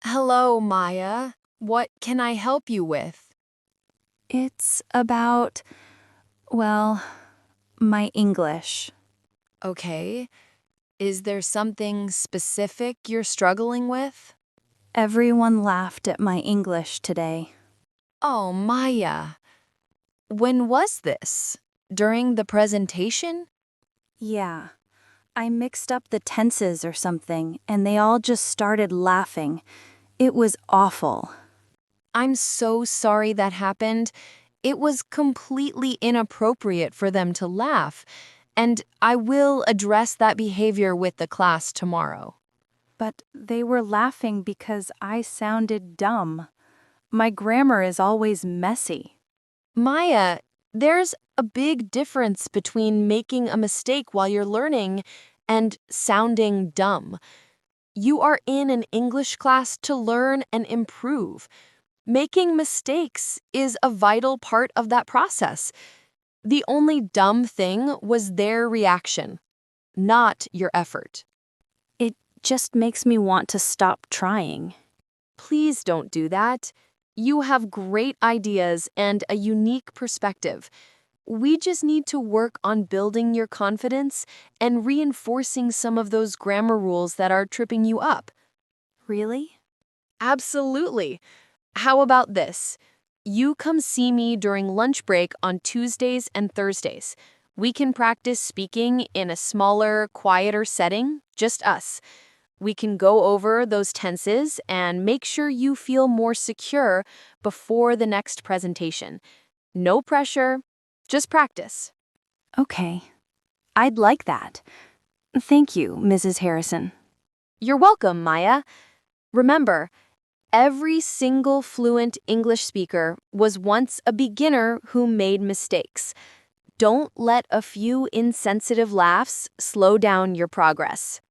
Hello, Maya. What can I help you with? It's about, well, my English. Okay. Is there something specific you're struggling with? Everyone laughed at my English today. Oh, Maya. When was this? During the presentation? Yeah, I mixed up the tenses or something, and they all just started laughing. It was awful. I'm so sorry that happened. It was completely inappropriate for them to laugh, and I will address that behavior with the class tomorrow. But they were laughing because I sounded dumb. My grammar is always messy. Maya, there's a big difference between making a mistake while you're learning and sounding dumb. You are in an English class to learn and improve. Making mistakes is a vital part of that process. The only dumb thing was their reaction, not your effort. It just makes me want to stop trying. Please don't do that. You have great ideas and a unique perspective. We just need to work on building your confidence and reinforcing some of those grammar rules that are tripping you up. Really? Absolutely. How about this? You come see me during lunch break on Tuesdays and Thursdays. We can practice speaking in a smaller, quieter setting, just us. We can go over those tenses and make sure you feel more secure before the next presentation. No pressure, just practice. Okay. I'd like that. Thank you, Mrs. Harrison. You're welcome, Maya. Remember, every single fluent English speaker was once a beginner who made mistakes. Don't let a few insensitive laughs slow down your progress.